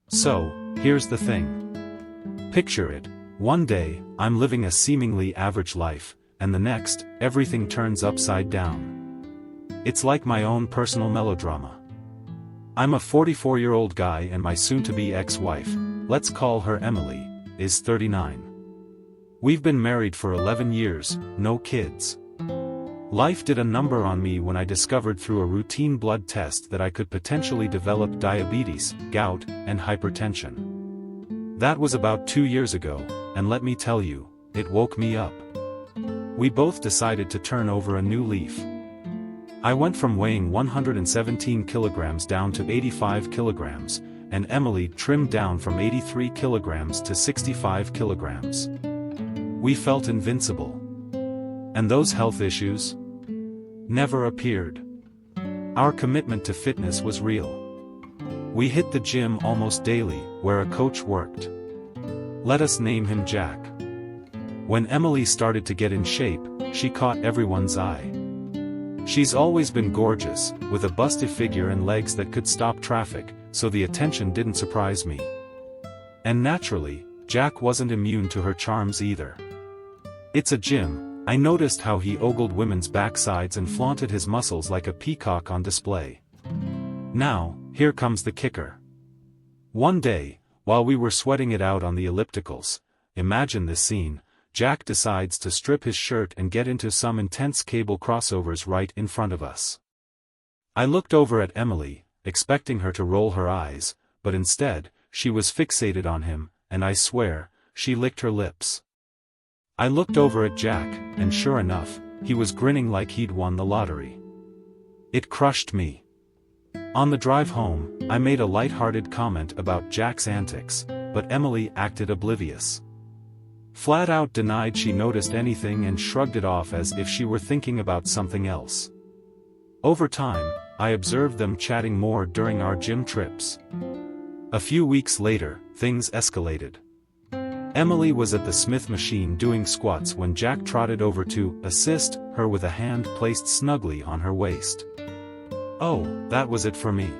So, here's the thing. Picture it. One day, I'm living a seemingly average life, and the next, everything turns upside down. It's like my own personal melodrama. I'm a 44-year-old guy and my soon-to-be ex-wife, let's call her Emily, is 39. We've been married for 11 years, no kids. Life did a number on me when I discovered through a routine blood test that I could potentially develop diabetes, gout, and hypertension. That was about 2 years ago, and let me tell you, it woke me up. We both decided to turn over a new leaf. I went from weighing 117 kilograms down to 85 kilograms, and Emily trimmed down from 83 kilograms to 65 kilograms. We felt invincible. And those health issues never appeared. Our commitment to fitness was real. We hit the gym almost daily, where a coach worked. Let us name him Jack. When Emily started to get in shape, she caught everyone's eye. She's always been gorgeous, with a busty figure and legs that could stop traffic, so the attention didn't surprise me. And naturally, Jack wasn't immune to her charms either. It's a gym. I noticed how he ogled women's backsides and flaunted his muscles like a peacock on display. Now, here comes the kicker. One day, while we were sweating it out on the ellipticals, imagine this scene, Jack decides to strip his shirt and get into some intense cable crossovers right in front of us. I looked over at Emily, expecting her to roll her eyes, but instead, she was fixated on him, and I swear, she licked her lips. I looked over at Jack, and sure enough, he was grinning like he'd won the lottery. It crushed me. On the drive home, I made a light-hearted comment about Jack's antics, but Emily acted oblivious. Flat out denied she noticed anything and shrugged it off as if she were thinking about something else. Over time, I observed them chatting more during our gym trips. A few weeks later, things escalated. Emily was at the Smith machine doing squats when Jack trotted over to assist her with a hand placed snugly on her waist. Oh, that was it for me.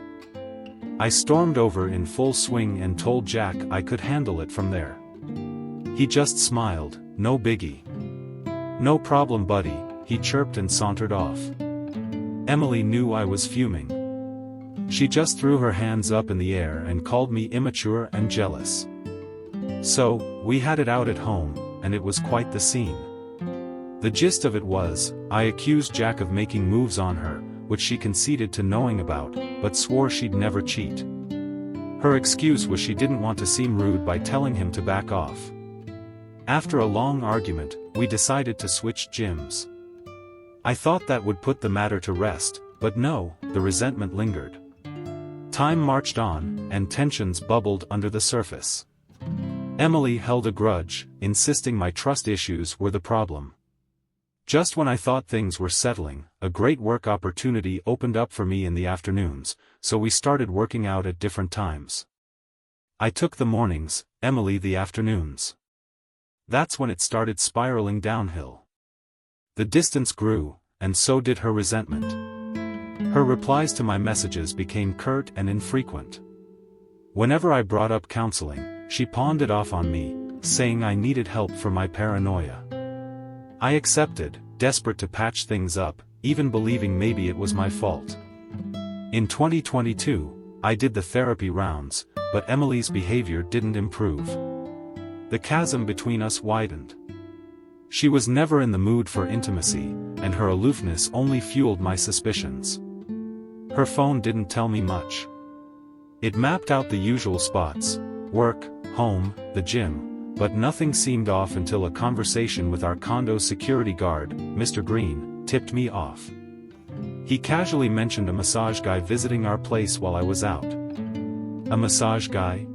I stormed over in full swing and told Jack I could handle it from there. He just smiled, no biggie. No problem, buddy, he chirped and sauntered off. Emily knew I was fuming. She just threw her hands up in the air and called me immature and jealous. So, we had it out at home, and it was quite the scene. The gist of it was, I accused Jack of making moves on her, which she conceded to knowing about, but swore she'd never cheat. Her excuse was she didn't want to seem rude by telling him to back off. After a long argument, we decided to switch gyms. I thought that would put the matter to rest, but no, the resentment lingered. Time marched on, and tensions bubbled under the surface. Emily held a grudge, insisting my trust issues were the problem. Just when I thought things were settling, a great work opportunity opened up for me in the afternoons, so we started working out at different times. I took the mornings, Emily the afternoons. That's when it started spiraling downhill. The distance grew, and so did her resentment. Her replies to my messages became curt and infrequent. Whenever I brought up counseling, she pawned it off on me, saying I needed help for my paranoia. I accepted, desperate to patch things up, even believing maybe it was my fault. In 2022, I did the therapy rounds, but Emily's behavior didn't improve. The chasm between us widened. She was never in the mood for intimacy, and her aloofness only fueled my suspicions. Her phone didn't tell me much. It mapped out the usual spots: work, home, the gym, but nothing seemed off until a conversation with our condo security guard, Mr. Green, tipped me off. He casually mentioned a massage guy visiting our place while I was out. A massage guy?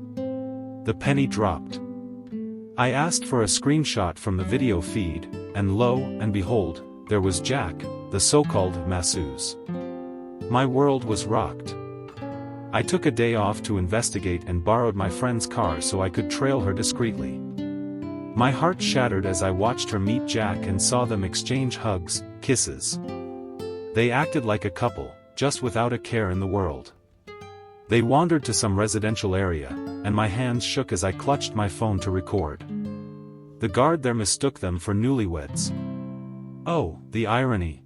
The penny dropped. I asked for a screenshot from the video feed, and lo and behold, there was Jack, the so-called masseuse. My world was rocked. I took a day off to investigate and borrowed my friend's car so I could trail her discreetly. My heart shattered as I watched her meet Jack and saw them exchange hugs, kisses. They acted like a couple, just without a care in the world. They wandered to some residential area, and my hands shook as I clutched my phone to record. The guard there mistook them for newlyweds. Oh, the irony.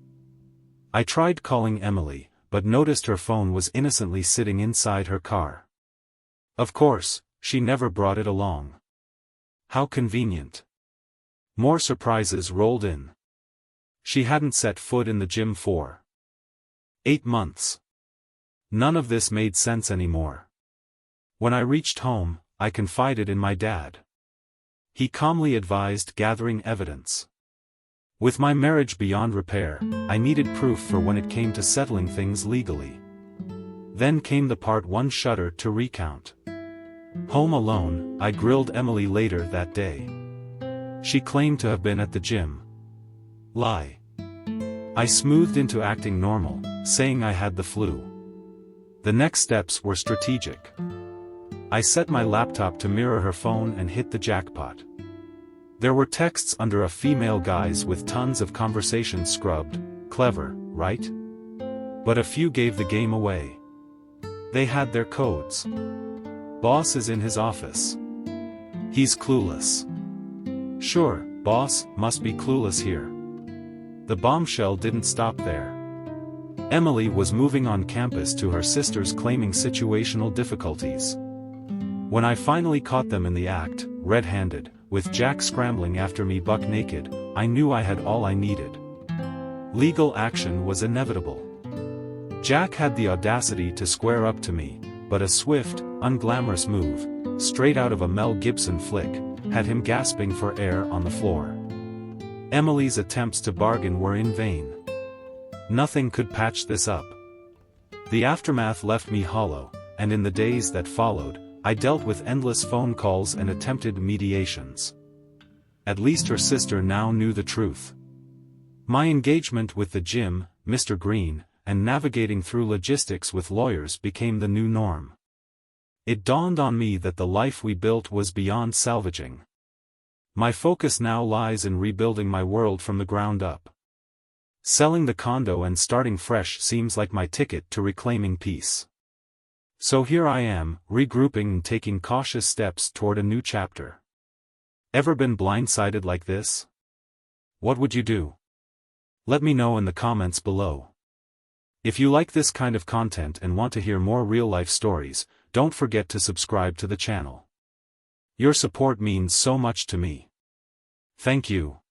I tried calling Emily, but noticed her phone was innocently sitting inside her car. Of course, she never brought it along. How convenient. More surprises rolled in. She hadn't set foot in the gym for 8 months. None of this made sense anymore. When I reached home, I confided in my dad. He calmly advised gathering evidence. With my marriage beyond repair, I needed proof for when it came to settling things legally. Then came the part one shudder to recount. Home alone, I grilled Emily later that day. She claimed to have been at the gym. Lie. I smoothed into acting normal, saying I had the flu. The next steps were strategic. I set my laptop to mirror her phone and hit the jackpot. There were texts under a female guise with tons of conversation scrubbed. Clever, right? But a few gave the game away. They had their codes. Boss is in his office. He's clueless. Sure, boss must be clueless here. The bombshell didn't stop there. Emily was moving on campus to her sisters claiming situational difficulties. When I finally caught them in the act, red-handed, with Jack scrambling after me buck naked, I knew I had all I needed. Legal action was inevitable. Jack had the audacity to square up to me, but a swift, unglamorous move, straight out of a Mel Gibson flick, had him gasping for air on the floor. Emily's attempts to bargain were in vain. Nothing could patch this up. The aftermath left me hollow, and in the days that followed, I dealt with endless phone calls and attempted mediations. At least her sister now knew the truth. My engagement with the gym, Mr. Green, and navigating through logistics with lawyers became the new norm. It dawned on me that the life we built was beyond salvaging. My focus now lies in rebuilding my world from the ground up. Selling the condo and starting fresh seems like my ticket to reclaiming peace. So here I am, regrouping and taking cautious steps toward a new chapter. Ever been blindsided like this? What would you do? Let me know in the comments below. If you like this kind of content and want to hear more real-life stories, don't forget to subscribe to the channel. Your support means so much to me. Thank you.